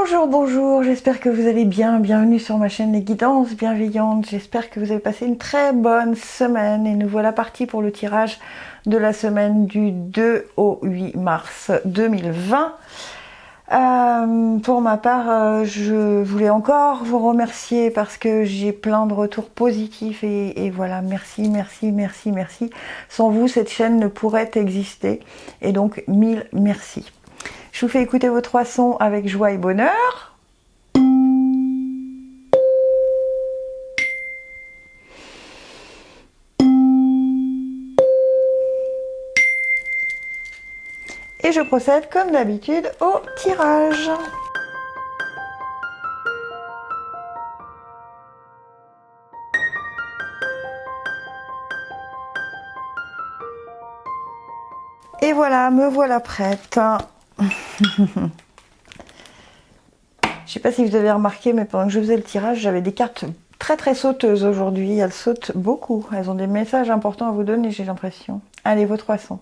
Bonjour, bonjour, j'espère que vous allez bien, bienvenue sur ma chaîne Les Guidances Bienveillantes, j'espère que vous avez passé une très bonne semaine et nous voilà partis pour le tirage de la semaine du 2 au 8 mars 2020. Pour ma part, je voulais encore vous remercier parce que j'ai plein de retours positifs et voilà, merci, merci, merci, merci. Sans vous, cette chaîne ne pourrait exister et donc 1000 merci. Je vous fais écouter vos trois sons avec joie et bonheur. Et je procède comme d'habitude au tirage. Et voilà, me voilà prête. Je sais pas si vous avez remarqué, mais pendant que je faisais le tirage, j'avais des cartes très très sauteuses aujourd'hui. Elles sautent beaucoup. Elles ont des messages importants à vous donner, j'ai l'impression. Allez, vos trois sons.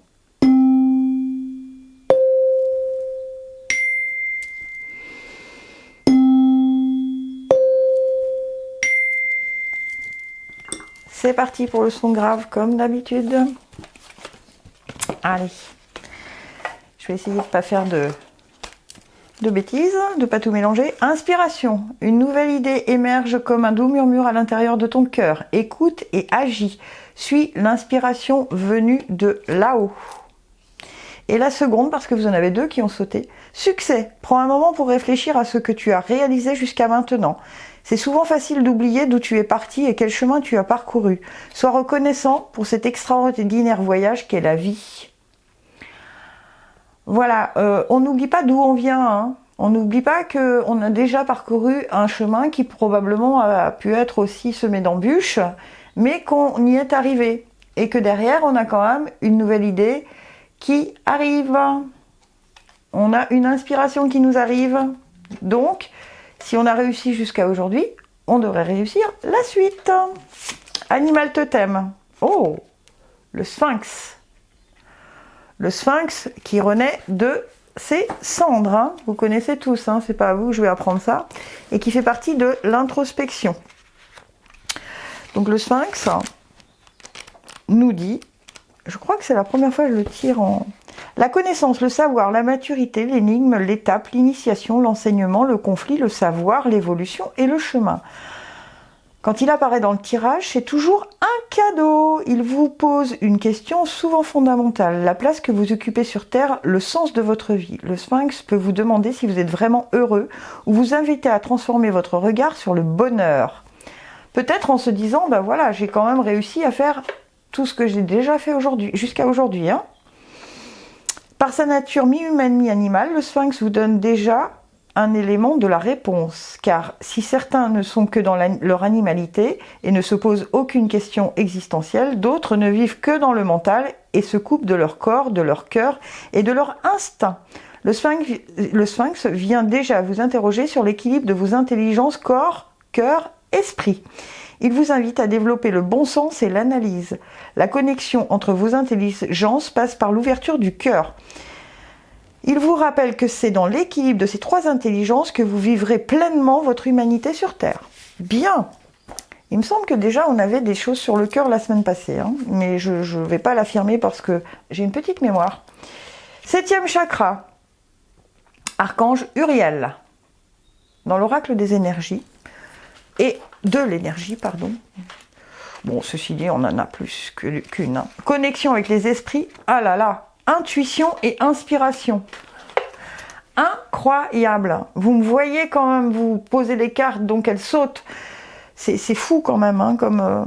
C'est parti pour le son grave, comme d'habitude. Allez. Je vais essayer de ne pas faire de bêtises, de ne pas tout mélanger. Inspiration. Une nouvelle idée émerge comme un doux murmure à l'intérieur de ton cœur. Écoute et agis. Suis l'inspiration venue de là-haut. Et la seconde, parce que vous en avez deux qui ont sauté. Succès. Prends un moment pour réfléchir à ce que tu as réalisé jusqu'à maintenant. C'est souvent facile d'oublier d'où tu es parti et quel chemin tu as parcouru. Sois reconnaissant pour cet extraordinaire voyage qu'est la vie. Voilà, on n'oublie pas d'où on vient, hein. On n'oublie pas qu'on a déjà parcouru un chemin qui probablement a pu être aussi semé d'embûches, mais qu'on y est arrivé. Et que derrière, on a quand même une nouvelle idée qui arrive. On a une inspiration qui nous arrive. Donc, si on a réussi jusqu'à aujourd'hui, on devrait réussir la suite. Animal totem. Oh, le sphinx. Le sphinx qui renaît de ses cendres. Hein. Vous connaissez tous, hein, c'est pas à vous que je vais apprendre ça. Et qui fait partie de l'introspection. Donc le sphinx nous dit, je crois que c'est la première fois que je le tire en... La connaissance, le savoir, la maturité, l'énigme, l'étape, l'initiation, l'enseignement, le conflit, le savoir, l'évolution et le chemin. Quand il apparaît dans le tirage, c'est toujours un cadeau. Il vous pose une question souvent fondamentale. La place que vous occupez sur Terre, le sens de votre vie. Le sphinx peut vous demander si vous êtes vraiment heureux ou vous inviter à transformer votre regard sur le bonheur. Peut-être en se disant, ben voilà, j'ai quand même réussi à faire tout ce que j'ai déjà fait aujourd'hui, jusqu'à aujourd'hui, hein. Par sa nature mi-humaine, mi-animale, le sphinx vous donne déjà un élément de la réponse, car si certains ne sont que dans leur animalité et ne se posent aucune question existentielle, d'autres ne vivent que dans le mental et se coupent de leur corps, de leur cœur et de leur instinct. Le sphinx vient déjà vous interroger sur l'équilibre de vos intelligences corps, cœur, esprit. Il vous invite à développer le bon sens et l'analyse. La connexion entre vos intelligences passe par l'ouverture du cœur. Il vous rappelle que c'est dans l'équilibre de ces trois intelligences que vous vivrez pleinement votre humanité sur Terre. Bien. Il me semble que déjà on avait des choses sur le cœur la semaine passée, hein, mais je ne vais pas l'affirmer parce que j'ai une petite mémoire. 7e chakra. Archange Uriel. Dans l'oracle des énergies. Et de l'énergie, pardon. Bon, ceci dit, on en a plus qu'une. Hein. Connexion avec les esprits. Ah là là. Intuition et inspiration. Incroyable. Vous me voyez quand même, vous posez les cartes, donc elles sautent. C'est fou quand même, hein, comme...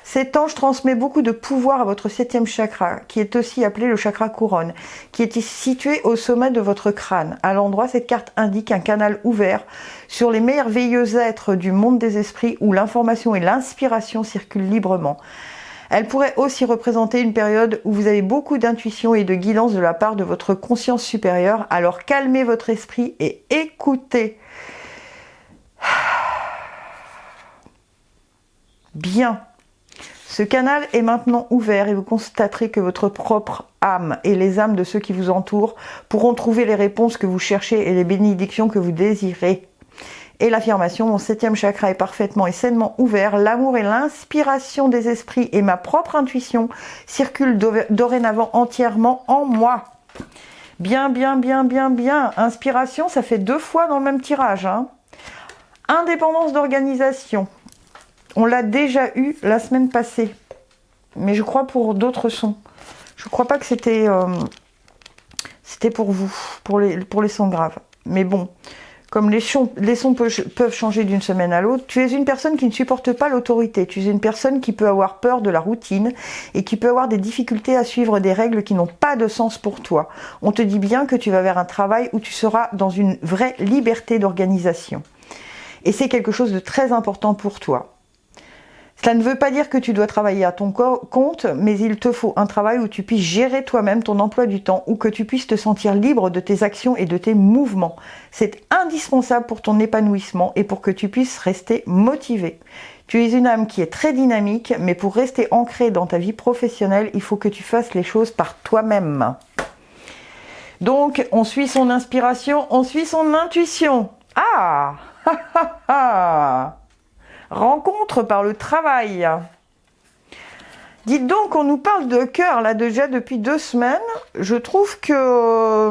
Cet ange transmet beaucoup de pouvoir à votre 7e chakra, qui est aussi appelé le chakra couronne, qui est situé au sommet de votre crâne. À l'endroit, cette carte indique un canal ouvert sur les merveilleux êtres du monde des esprits où l'information et l'inspiration circulent librement. Elle pourrait aussi représenter une période où vous avez beaucoup d'intuition et de guidance de la part de votre conscience supérieure. Alors calmez votre esprit et écoutez. Bien. Ce canal est maintenant ouvert et vous constaterez que votre propre âme et les âmes de ceux qui vous entourent pourront trouver les réponses que vous cherchez et les bénédictions que vous désirez. Et l'affirmation, mon 7e chakra est parfaitement et sainement ouvert. L'amour et l'inspiration des esprits et ma propre intuition circulent dorénavant entièrement en moi. Bien, bien, bien, bien, bien. Inspiration, ça fait 2 fois dans le même tirage. Hein. Indépendance d'organisation. On l'a déjà eu la semaine passée. Mais je crois pour d'autres sons. Je crois pas que c'était pour vous, pour les sons graves. Mais bon, comme les sons peuvent changer d'une semaine à l'autre, tu es une personne qui ne supporte pas l'autorité. Tu es une personne qui peut avoir peur de la routine et qui peut avoir des difficultés à suivre des règles qui n'ont pas de sens pour toi. On te dit bien que tu vas vers un travail où tu seras dans une vraie liberté d'organisation. Et c'est quelque chose de très important pour toi. Cela ne veut pas dire que tu dois travailler à ton compte, mais il te faut un travail où tu puisses gérer toi-même ton emploi du temps, où que tu puisses te sentir libre de tes actions et de tes mouvements. C'est indispensable pour ton épanouissement et pour que tu puisses rester motivé. Tu es une âme qui est très dynamique, mais pour rester ancrée dans ta vie professionnelle, il faut que tu fasses les choses par toi-même. Donc, on suit son inspiration, on suit son intuition. Ah Rencontre par le travail. Dites donc, on nous parle de cœur là déjà depuis 2 semaines. Je trouve que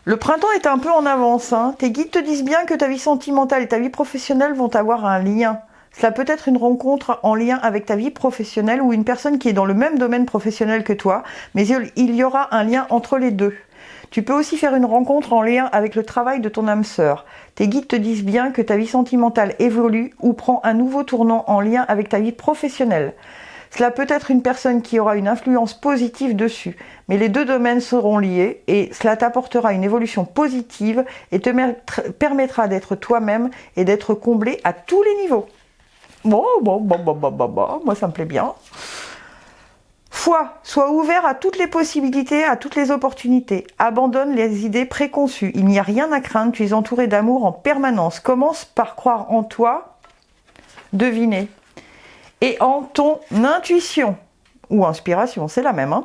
le printemps est un peu en avance. Hein. Tes guides te disent bien que ta vie sentimentale et ta vie professionnelle vont avoir un lien. Cela peut être une rencontre en lien avec ta vie professionnelle ou une personne qui est dans le même domaine professionnel que toi, mais il y aura un lien entre les deux. Tu peux aussi faire une rencontre en lien avec le travail de ton âme sœur. Tes guides te disent bien que ta vie sentimentale évolue ou prend un nouveau tournant en lien avec ta vie professionnelle. Cela peut être une personne qui aura une influence positive dessus, mais les 2 domaines seront liés et cela t'apportera une évolution positive et te permettra d'être toi-même et d'être comblé à tous les niveaux. Bon, moi ça me plaît bien. Foi, sois ouvert à toutes les possibilités, à toutes les opportunités. Abandonne les idées préconçues. Il n'y a rien à craindre, tu es entouré d'amour en permanence. Commence par croire en toi, devinez, et en ton intuition, ou inspiration, c'est la même. Hein.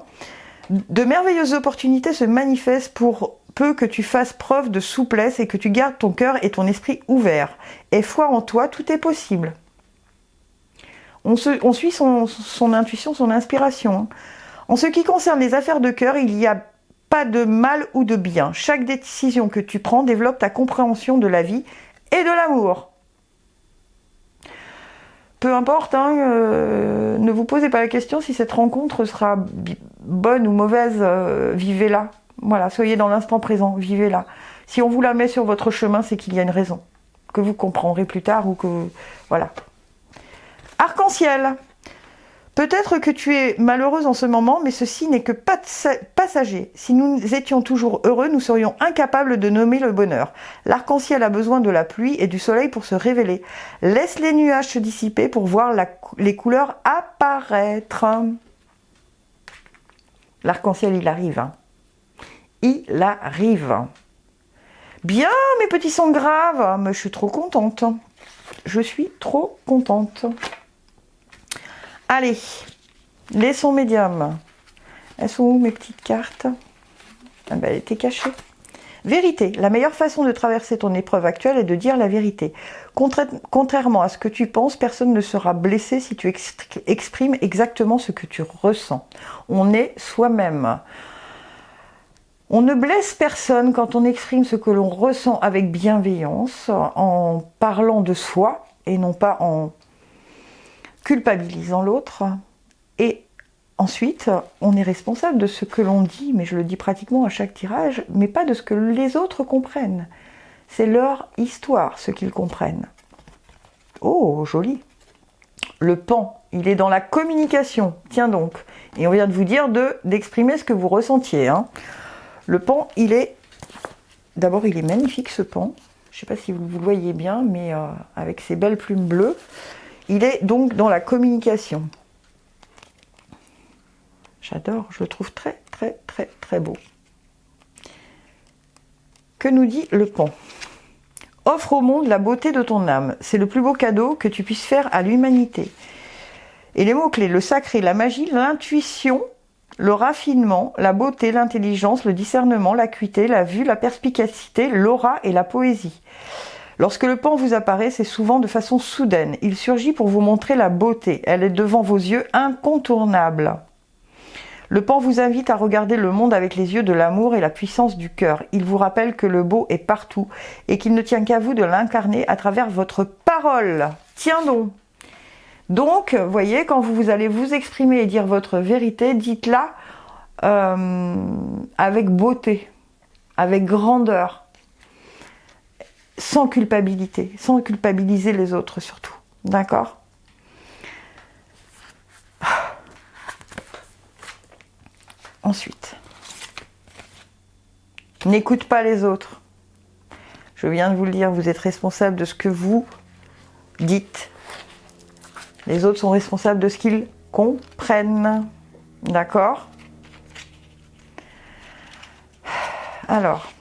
De merveilleuses opportunités se manifestent pour peu que tu fasses preuve de souplesse et que tu gardes ton cœur et ton esprit ouverts. Et foi en toi, tout est possible. On suit son intuition, son inspiration. En ce qui concerne les affaires de cœur, il n'y a pas de mal ou de bien. Chaque décision que tu prends développe ta compréhension de la vie et de l'amour. Peu importe, hein, ne vous posez pas la question si cette rencontre sera bonne ou mauvaise, vivez-la. Voilà, soyez dans l'instant présent, vivez-la. Si on vous la met sur votre chemin, c'est qu'il y a une raison, que vous comprendrez plus tard ou que... Voilà. Arc-en-ciel. Peut-être que tu es malheureuse en ce moment, mais ceci n'est que passager. Si nous étions toujours heureux, nous serions incapables de nommer le bonheur. L'arc-en-ciel a besoin de la pluie et du soleil pour se révéler. Laisse les nuages se dissiper pour voir les couleurs apparaître. L'arc-en-ciel, il arrive. Hein. Il arrive. Bien, mes petits sons graves. Mais je suis trop contente. Je suis trop contente. Allez, les sons médiums. Elles sont où mes petites cartes? Ah ben, elle était cachée. Vérité. La meilleure façon de traverser ton épreuve actuelle est de dire la vérité. Contrairement à ce que tu penses, personne ne sera blessé si tu exprimes exactement ce que tu ressens. On est soi-même. On ne blesse personne quand on exprime ce que l'on ressent avec bienveillance, en parlant de soi et non pas en culpabilisant l'autre. Et ensuite, on est responsable de ce que l'on dit, mais je le dis pratiquement à chaque tirage, mais pas de ce que les autres comprennent. C'est leur histoire, ce qu'ils comprennent. Oh, joli. Le pan, il est dans la communication. Tiens donc. Et on vient de vous dire d'exprimer ce que vous ressentiez. Hein. Le pan, il est... D'abord, il est magnifique, ce pan. Je ne sais pas si vous le voyez bien, mais avec ses belles plumes bleues. Il est donc dans la communication. J'adore, je le trouve très, très, très, très beau. Que nous dit le pan? Offre au monde la beauté de ton âme. C'est le plus beau cadeau que tu puisses faire à l'humanité. Et les mots-clés, le sacré, la magie, l'intuition, le raffinement, la beauté, l'intelligence, le discernement, l'acuité, la vue, la perspicacité, l'aura et la poésie. Lorsque le pan vous apparaît, c'est souvent de façon soudaine. Il surgit pour vous montrer la beauté. Elle est devant vos yeux, incontournable. Le pan vous invite à regarder le monde avec les yeux de l'amour et la puissance du cœur. Il vous rappelle que le beau est partout et qu'il ne tient qu'à vous de l'incarner à travers votre parole. Tiens donc. Donc, voyez, quand vous allez vous exprimer et dire votre vérité, dites-la avec beauté, avec grandeur, sans culpabilité, sans culpabiliser les autres surtout. D'accord ? Ensuite, n'écoute pas les autres. Je viens de vous le dire, vous êtes responsable de ce que vous dites. Les autres sont responsables de ce qu'ils comprennent. D'accord ? Alors,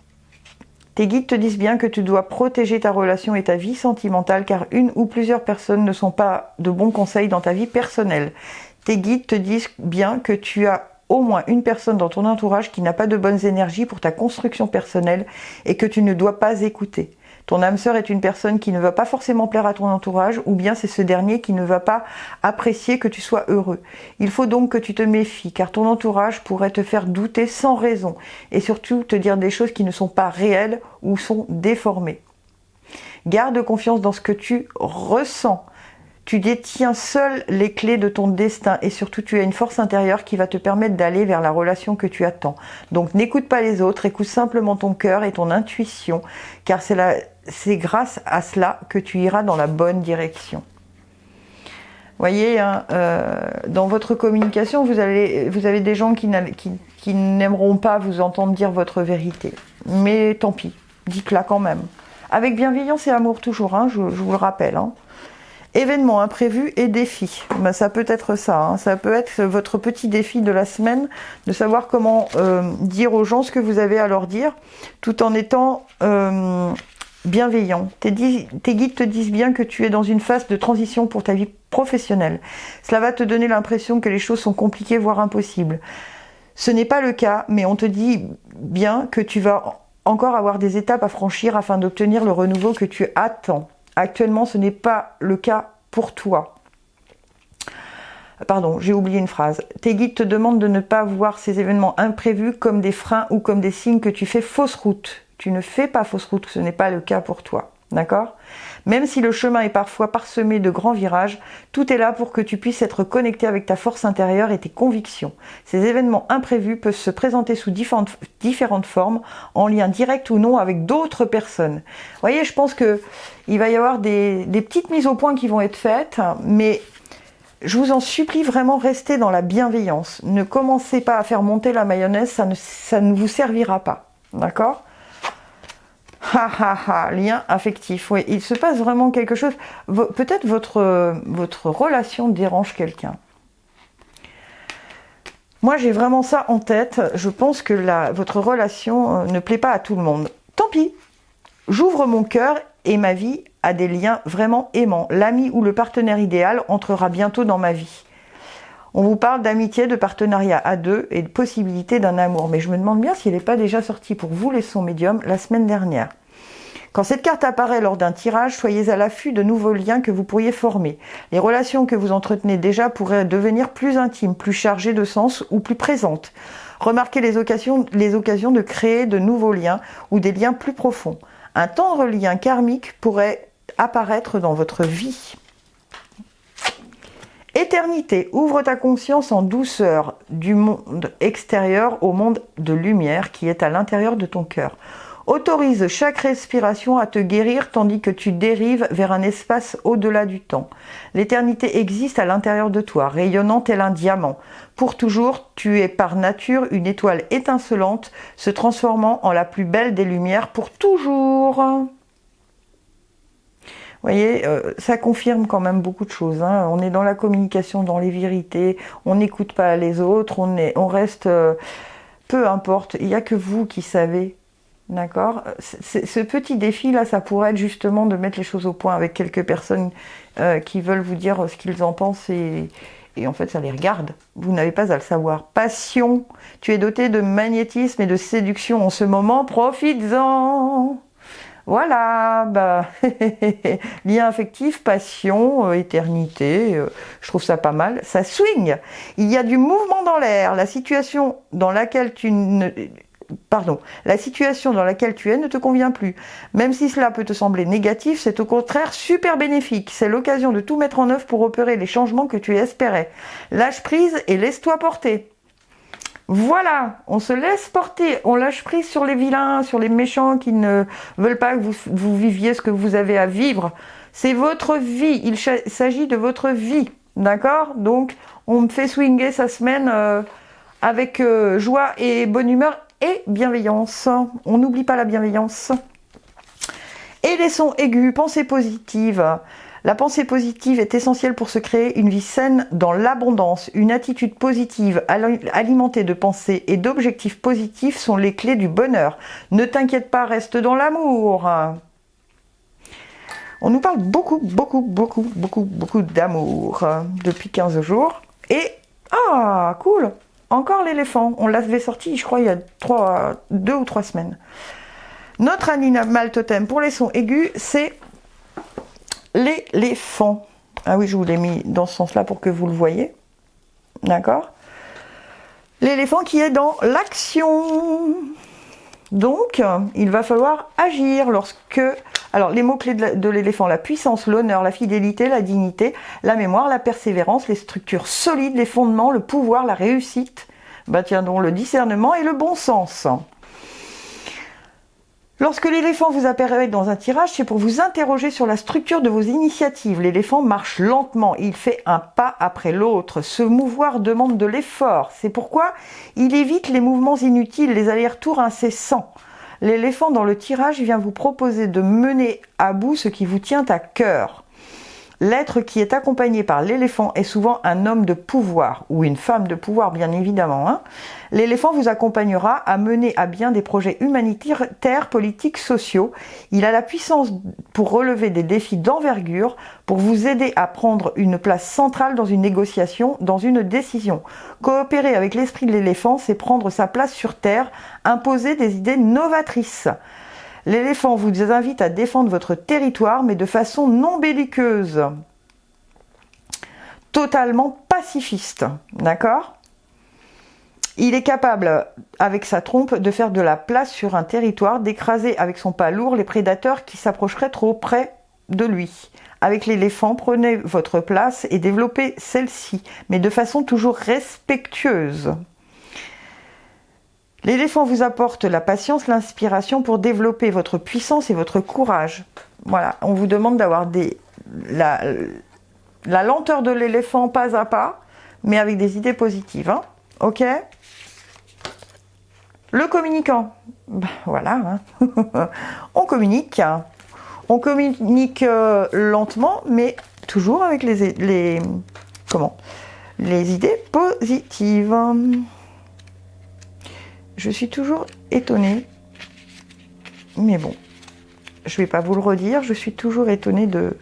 tes guides te disent bien que tu dois protéger ta relation et ta vie sentimentale car une ou plusieurs personnes ne sont pas de bons conseils dans ta vie personnelle. Tes guides te disent bien que tu as au moins une personne dans ton entourage qui n'a pas de bonnes énergies pour ta construction personnelle et que tu ne dois pas écouter. Ton âme sœur est une personne qui ne va pas forcément plaire à ton entourage ou bien c'est ce dernier qui ne va pas apprécier que tu sois heureux. Il faut donc que tu te méfies car ton entourage pourrait te faire douter sans raison et surtout te dire des choses qui ne sont pas réelles ou sont déformées. Garde confiance dans ce que tu ressens. Tu détiens seul les clés de ton destin et surtout tu as une force intérieure qui va te permettre d'aller vers la relation que tu attends. Donc n'écoute pas les autres, écoute simplement ton cœur et ton intuition car c'est grâce à cela que tu iras dans la bonne direction. Voyez, hein, dans votre communication, vous avez des gens qui n'aimeront pas vous entendre dire votre vérité. Mais tant pis, dites-la quand même. Avec bienveillance et amour toujours, hein, je vous le rappelle. Hein. Événements imprévus et défis. Ben, ça peut être ça. Hein. Ça peut être votre petit défi de la semaine, de savoir comment dire aux gens ce que vous avez à leur dire, tout en étant bienveillant. Tes guides te disent bien que tu es dans une phase de transition pour ta vie professionnelle. Cela va te donner l'impression que les choses sont compliquées, voire impossibles. Ce n'est pas le cas, mais on te dit bien que tu vas encore avoir des étapes à franchir afin d'obtenir le renouveau que tu attends. Actuellement, ce n'est pas le cas pour toi. Pardon, j'ai oublié une phrase. Tes guides te demandent de ne pas voir ces événements imprévus comme des freins ou comme des signes que tu fais fausse route. Tu ne fais pas fausse route, ce n'est pas le cas pour toi. D'accord ? Même si le chemin est parfois parsemé de grands virages, tout est là pour que tu puisses être connecté avec ta force intérieure et tes convictions. Ces événements imprévus peuvent se présenter sous différentes formes, en lien direct ou non avec d'autres personnes. Vous voyez, je pense qu'il va y avoir des petites mises au point qui vont être faites, mais je vous en supplie vraiment, restez dans la bienveillance. Ne commencez pas à faire monter la mayonnaise, ça ne vous servira pas. D'accord ? Lien affectif, oui, il se passe vraiment quelque chose. Peut-être votre relation dérange quelqu'un. Moi, j'ai vraiment ça en tête. Je pense que votre relation ne plaît pas à tout le monde. Tant pis, j'ouvre mon cœur et ma vie à des liens vraiment aimants. L'ami ou le partenaire idéal entrera bientôt dans ma vie. On vous parle d'amitié, de partenariat à deux et de possibilité d'un amour. Mais je me demande bien si elle n'est pas déjà sortie pour vous, les sons médiums, la semaine dernière. Quand cette carte apparaît lors d'un tirage, soyez à l'affût de nouveaux liens que vous pourriez former. Les relations que vous entretenez déjà pourraient devenir plus intimes, plus chargées de sens ou plus présentes. Remarquez les occasions de créer de nouveaux liens ou des liens plus profonds. Un tendre lien karmique pourrait apparaître dans votre vie. Éternité, ouvre ta conscience en douceur du monde extérieur au monde de lumière qui est à l'intérieur de ton cœur. Autorise chaque respiration à te guérir tandis que tu dérives vers un espace au-delà du temps. L'éternité existe à l'intérieur de toi, rayonnant tel un diamant. Pour toujours, tu es par nature une étoile étincelante, se transformant en la plus belle des lumières pour toujours. Vous voyez, ça confirme quand même beaucoup de choses. Hein. On est dans la communication, dans les vérités, on n'écoute pas les autres, on reste... peu importe, il n'y a que vous qui savez. D'accord ? Ce petit défi-là, ça pourrait être justement de mettre les choses au point avec quelques personnes qui veulent vous dire ce qu'ils en pensent et Et en fait, ça les regarde. Vous n'avez pas à le savoir. Passion. Tu es doté de magnétisme et de séduction en ce moment. Profites-en. Voilà. Bah, lien affectif, passion, éternité. Je trouve ça pas mal. Ça swing. Il y a du mouvement dans l'air. La situation dans laquelle la situation dans laquelle tu es ne te convient plus. Même si cela peut te sembler négatif, c'est au contraire super bénéfique. C'est l'occasion de tout mettre en œuvre pour opérer les changements que tu espérais. Lâche prise et laisse-toi porter. Voilà, on se laisse porter, on lâche prise sur les vilains, sur les méchants qui ne veulent pas que vous viviez ce que vous avez à vivre. C'est votre vie, il s'agit de votre vie, d'accord? Donc, on me fait swinger sa semaine avec joie et bonne humeur et bienveillance. On n'oublie pas la bienveillance. Et les sons aigus, pensée positive. La pensée positive est essentielle pour se créer une vie saine dans l'abondance. Une attitude positive alimentée de pensées et d'objectifs positifs sont les clés du bonheur. Ne t'inquiète pas, reste dans l'amour. On nous parle beaucoup d'amour depuis 15 jours. Et, ah, cool, encore l'éléphant. On l'avait sorti, je crois, il y a 2 ou 3 semaines. Notre animal totem pour les sons aigus, c'est l'éléphant. Ah oui, je vous l'ai mis dans ce sens-là pour que vous le voyez. D'accord? L'éléphant qui est dans l'action. Donc, il va falloir agir lorsque... Alors, les mots-clés de l'éléphant, la puissance, l'honneur, la fidélité, la dignité, la mémoire, la persévérance, les structures solides, les fondements, le pouvoir, la réussite, bah tiens donc, le discernement et le bon sens. Lorsque l'éléphant vous apparaît dans un tirage, c'est pour vous interroger sur la structure de vos initiatives. L'éléphant marche lentement, il fait un pas après l'autre. Se mouvoir demande de l'effort. C'est pourquoi il évite les mouvements inutiles, les allers-retours incessants. L'éléphant dans le tirage vient vous proposer de mener à bout ce qui vous tient à cœur. L'être qui est accompagné par l'éléphant est souvent un homme de pouvoir, ou une femme de pouvoir bien évidemment. Hein. L'éléphant vous accompagnera à mener à bien des projets humanitaires, politiques, sociaux. Il a la puissance pour relever des défis d'envergure, pour vous aider à prendre une place centrale dans une négociation, dans une décision. Coopérer avec l'esprit de l'éléphant, c'est prendre sa place sur Terre, imposer des idées novatrices. L'éléphant vous invite à défendre votre territoire, mais de façon non belliqueuse. Totalement pacifiste, d'accord? Il est capable, avec sa trompe, de faire de la place sur un territoire, d'écraser avec son pas lourd les prédateurs qui s'approcheraient trop près de lui. Avec l'éléphant, prenez votre place et développez celle-ci, mais de façon toujours respectueuse. L'éléphant vous apporte la patience, l'inspiration pour développer votre puissance et votre courage. Voilà, on vous demande d'avoir la lenteur de l'éléphant pas à pas, mais avec des idées positives. Hein, ok? Le communicant. Ben, voilà, hein. On communique. On communique lentement, mais toujours avec les idées positives. Je suis toujours étonnée, mais bon, je ne vais pas vous le redire, je suis toujours étonnée de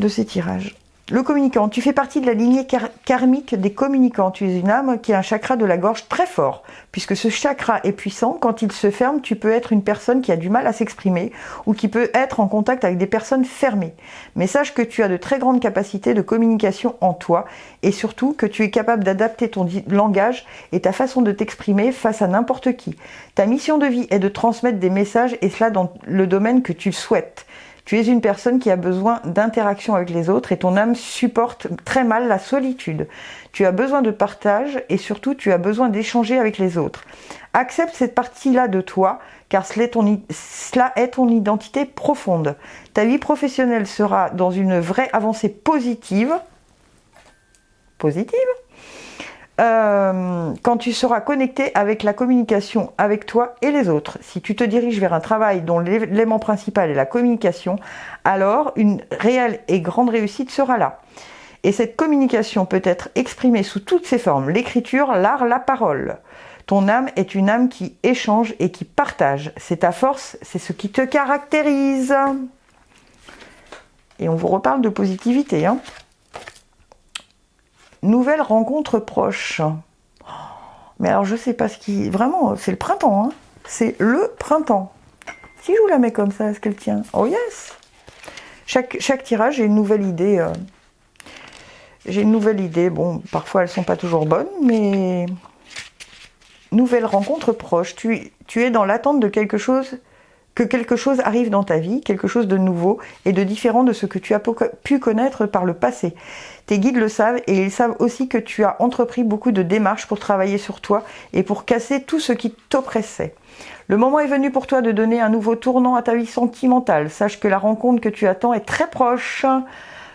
ces tirages. Le communicant, tu fais partie de la lignée karmique des communicants. Tu es une âme qui a un chakra de la gorge très fort. Puisque ce chakra est puissant, quand il se ferme, tu peux être une personne qui a du mal à s'exprimer ou qui peut être en contact avec des personnes fermées. Mais sache que tu as de très grandes capacités de communication en toi et surtout que tu es capable d'adapter ton langage et ta façon de t'exprimer face à n'importe qui. Ta mission de vie est de transmettre des messages et cela dans le domaine que tu souhaites. Tu es une personne qui a besoin d'interaction avec les autres et ton âme supporte très mal la solitude. Tu as besoin de partage et surtout tu as besoin d'échanger avec les autres. Accepte cette partie-là de toi car cela est ton identité profonde. Ta vie professionnelle sera dans une vraie avancée positive. Quand tu seras connecté avec la communication avec toi et les autres. Si tu te diriges vers un travail dont l'élément principal est la communication, alors une réelle et grande réussite sera là. Et cette communication peut être exprimée sous toutes ses formes, l'écriture, l'art, la parole. Ton âme est une âme qui échange et qui partage. C'est ta force, c'est ce qui te caractérise. Et on vous reparle de positivité, hein. nouvelle rencontre proche. Mais alors je sais pas ce qui... Vraiment, c'est le printemps, hein. C'est le printemps. Si je vous la mets comme ça, est-ce qu'elle tient? Oh yes! Chaque tirage, j'ai une nouvelle idée. J'ai une nouvelle idée. Bon, parfois elles sont pas toujours bonnes, mais... Nouvelle rencontre proche. Tu es dans l'attente de quelque chose, que quelque chose arrive dans ta vie, quelque chose de nouveau et de différent de ce que tu as pu connaître par le passé. Tes guides le savent et ils savent aussi que tu as entrepris beaucoup de démarches pour travailler sur toi et pour casser tout ce qui t'oppressait. Le moment est venu pour toi de donner un nouveau tournant à ta vie sentimentale. Sache que la rencontre que tu attends est très proche.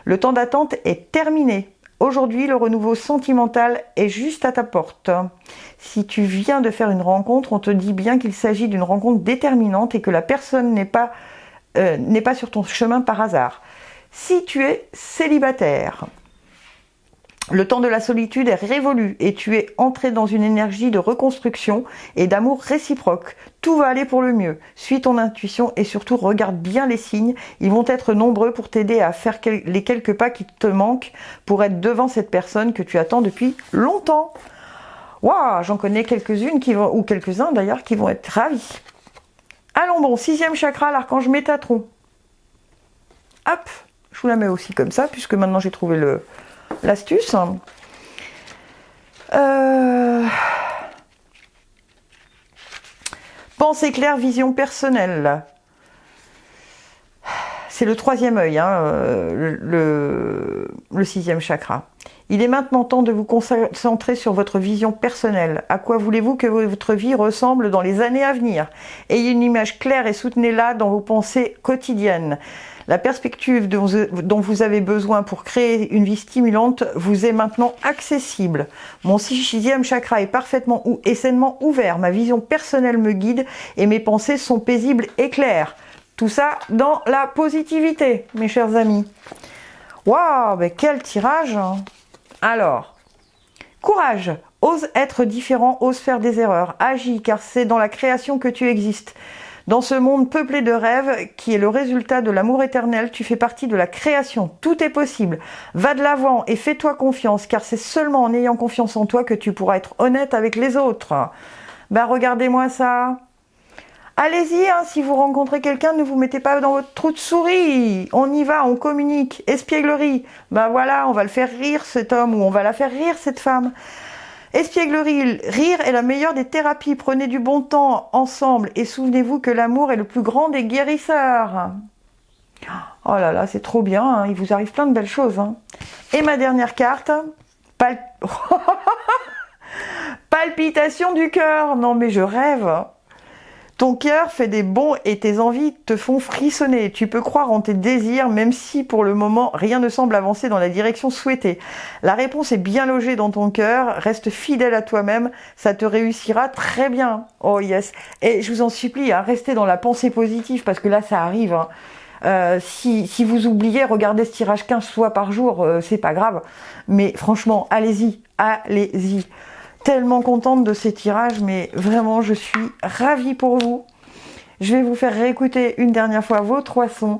Le temps d'attente est terminé. Aujourd'hui, le renouveau sentimental est juste à ta porte. Si tu viens de faire une rencontre, on te dit bien qu'il s'agit d'une rencontre déterminante et que la personne n'est pas sur ton chemin par hasard. Si tu es célibataire, le temps de la solitude est révolu et tu es entré dans une énergie de reconstruction et d'amour réciproque. Tout va aller pour le mieux. Suis ton intuition et surtout regarde bien les signes. Ils vont être nombreux pour t'aider à faire les quelques pas qui te manquent pour être devant cette personne que tu attends depuis longtemps. Waouh, j'en connais quelques-unes ou quelques-uns d'ailleurs qui vont être ravis. Allons bon, 6e chakra, l'archange Métatron. Hop, je vous la mets aussi comme ça puisque maintenant j'ai trouvé l'astuce. Pensée claire, vision personnelle. C'est le 3e œil, hein, le 6e chakra. Il est maintenant temps de vous concentrer sur votre vision personnelle. À quoi voulez-vous que votre vie ressemble dans les années à venir? Ayez une image claire et soutenez-la dans vos pensées quotidiennes. La perspective dont vous avez besoin pour créer une vie stimulante vous est maintenant accessible. Mon 6e chakra est parfaitement et sainement ouvert. Ma vision personnelle me guide et mes pensées sont paisibles et claires. Tout ça dans la positivité, mes chers amis. Waouh, mais quel tirage! Alors, courage, ose être différent, ose faire des erreurs, agis car c'est dans la création que tu existes. Dans ce monde peuplé de rêves, qui est le résultat de l'amour éternel, tu fais partie de la création. Tout est possible. Va de l'avant et fais-toi confiance, car c'est seulement en ayant confiance en toi que tu pourras être honnête avec les autres. Ben regardez-moi ça. Allez-y, hein, si vous rencontrez quelqu'un, ne vous mettez pas dans votre trou de souris. On y va, on communique. Espièglerie. Ben voilà, on va le faire rire cet homme ou on va la faire rire cette femme. Espièglerie, rire est la meilleure des thérapies. Prenez du bon temps ensemble et souvenez-vous que l'amour est le plus grand des guérisseurs. Oh là là, c'est trop bien, hein. Il vous arrive plein de belles choses. Hein. Et ma dernière carte, palpitation du cœur. Non mais je rêve. Ton cœur fait des bonds et tes envies te font frissonner. Tu peux croire en tes désirs même si pour le moment rien ne semble avancer dans la direction souhaitée. La réponse est bien logée dans ton cœur. Reste fidèle à toi-même. Ça te réussira très bien. Oh yes. Et je vous en supplie, hein, restez dans la pensée positive parce que là ça arrive. Hein. Si vous oubliez, regardez ce tirage 15 fois par jour, c'est pas grave. Mais franchement, allez-y, allez-y. Tellement contente de ces tirages, mais vraiment je suis ravie pour vous. Je vais vous faire réécouter une dernière fois vos 3 sons.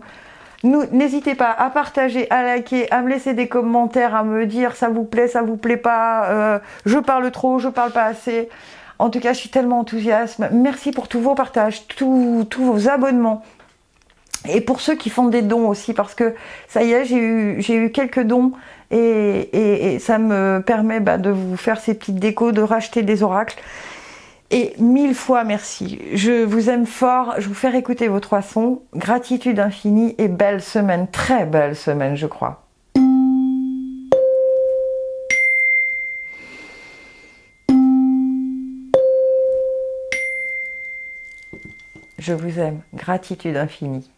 N'hésitez pas à partager, à liker, à me laisser des commentaires, à me dire ça vous plaît pas, je parle trop, je parle pas assez. En tout cas, je suis tellement enthousiaste. Merci pour tous vos partages, tous vos abonnements. Et pour ceux qui font des dons aussi, parce que ça y est, j'ai eu quelques dons et ça me permet de vous faire ces petites décos, de racheter des oracles. Et 1000 fois merci. Je vous aime fort, je vous fais écouter vos 3 sons. Gratitude infinie et belle semaine, très belle semaine je crois. Je vous aime, gratitude infinie.